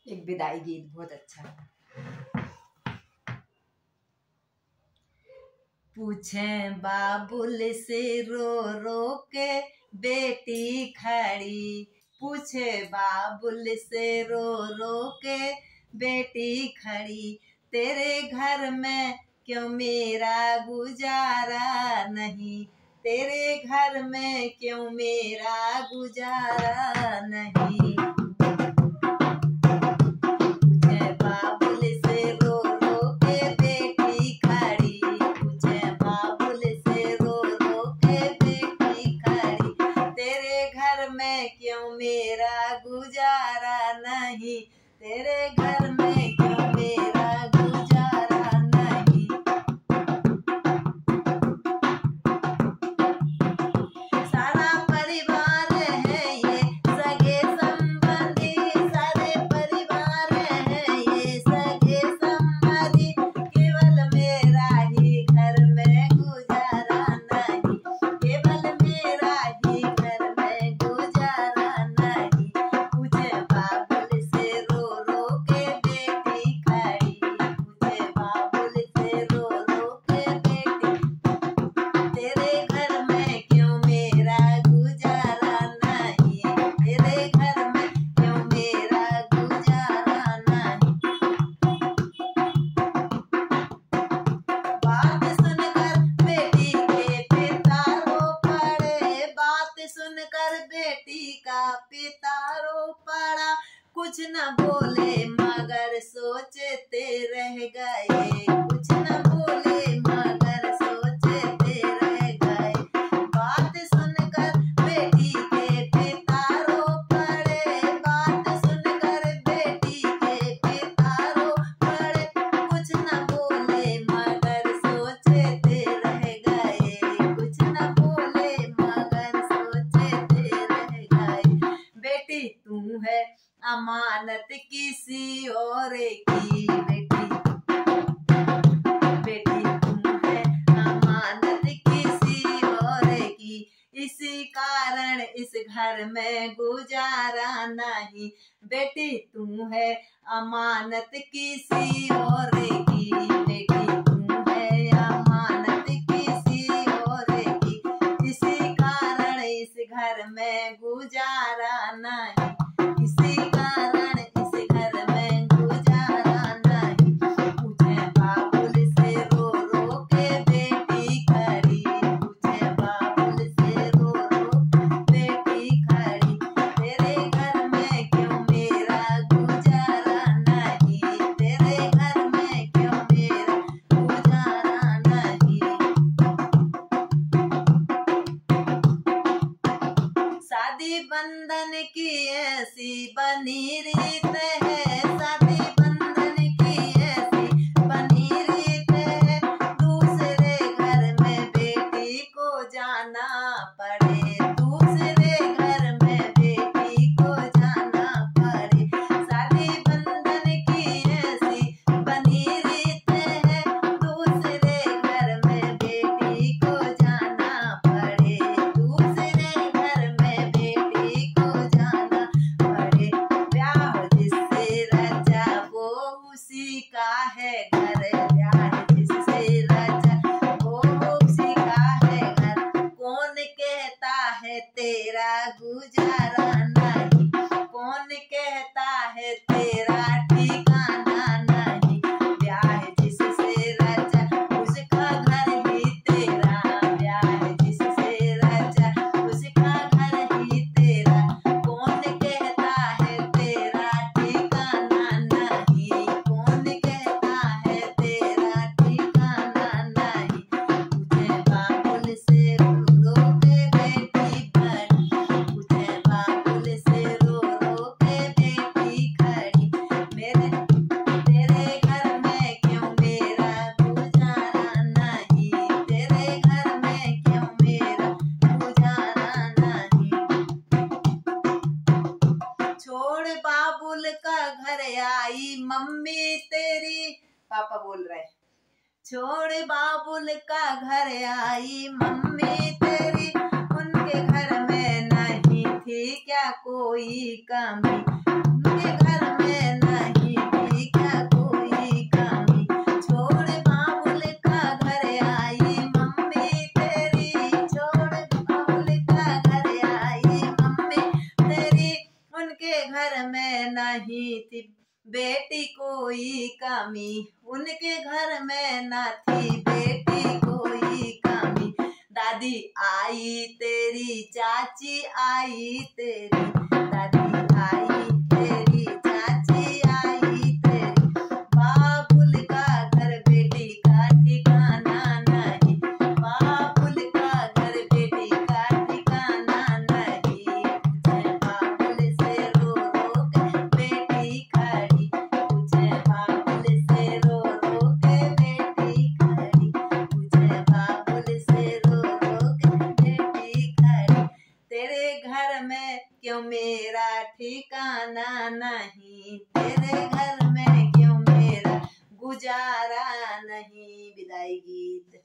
एक विदाई गीत बहुत अच्छा है। पूछे बाबुल से रो रो के बेटी खड़ी, पूछे बाबुल से रो रो के बेटी खड़ी, तेरे घर में क्यों मेरा गुजारा नहीं, तेरे घर में क्यों मेरा गुजारा नहीं। गुजारा नहीं, तेरे घर में क्यों मेरा गुजारा नहीं। सारा परिवार है ये सगे संबंधी, सारे परिवार है ये सगे संबंधी, केवल मेरा ही घर में गुजारा नहीं, केवल मेरा ही घर में गुजारा नहीं। सुनकर बेटी का पिता रो पड़ा, कुछ न बोले मगर सोचते रह गए, कुछ न बोले मगर सोचते रह गए। बात सुनकर बेटी के पिता रो पड़े, बात सुनकर बेटी के पिता रो पड़े, कुछ न बोले मगर सोचते रह गए, कुछ न बोले मगर सोचते रह गए। बेटी तू है अमानत किसी और की, बेटी बेटी तू है अमानत किसी और की, इसी कारण इस घर में गुजारा नहीं। बेटी तू है अमानत किसी और की, बेटी तू है अमानत किसी और की, इसी कारण इस घर में गुजारा नहीं, इसी कारण इस घर में गुजारा नहीं। पूछे बाबुल से रो रो के बेटी खड़ी, पूछे बाबुल से रो रो बेटी खड़ी, तेरे घर में क्यों मेरा गुजारा नहीं, तेरे घर में क्यों मेरा गुजारा नहीं। शादी बंधन की ऐसी बनी रीत है, शादी बंधन की ऐसी बनी रीत है, दूसरे घर में बेटी को जाना पड़े, दूसरे घर में बेटी को जाना पड़े। शादी बंधन की ऐसी बनी रीत है, दूसरे घर में बेटी को जाना पड़े, दूसरे घर में बेटी को जाना पड़े। ब्याह जिससे रचा वो उसी का है घर, ब्याह जिससे रचा वो उसी का है घर, कौन कहता है तेरा गुजारा नहीं, कौन कहता है तेरा ठिकाना नहीं। ब्याह जिससे रचा उसका घर ही तेरा, ब्याह जिससे रचा उसका घर ही तेरा, कौन कहता है तेरा ठिकाना नहीं, कौन कहता है तेरा ठिकाना नहीं। पूछे बाबुल से रो रो के बेटी खड़ी, पूछे बाबुल से रो रो के बेटी खड़ी, मेरे तेरे घर में क्यों मेरा गुजारा नहीं, तेरे घर में क्यों मेरा गुजारा नहीं। छोड़ बाबुल का घर आई मम्मी तेरी, पापा बोल रहे, छोड़ बाबुल का घर आई मम्मी तेरी, उनके घर में नहीं थी क्या कोई कमी, उनके घर में नहीं घर में नहीं थी बेटी कोई कमी, उनके घर में न थी बेटी कोई कमी। दादी आई तेरी, चाची आई तेरी, दादी आई तेरी, चाची आई तेरी। बाबुल का घर बेटी का ठिकाना नहीं, बाबुल का घर बेटी का ठिकाना नहीं। पूछे बाबुल से रो रो के बेटी खड़ी, पूछे बाबुल से रो रो के बेटी खड़ी, पूछे बाबुल से रो रो के बेटी खड़ी। तेरे घर में क्यों मेरा ठिकाना नहीं, तेरे घर में क्यों मेरा गुजारा नहीं। विदाई गीत।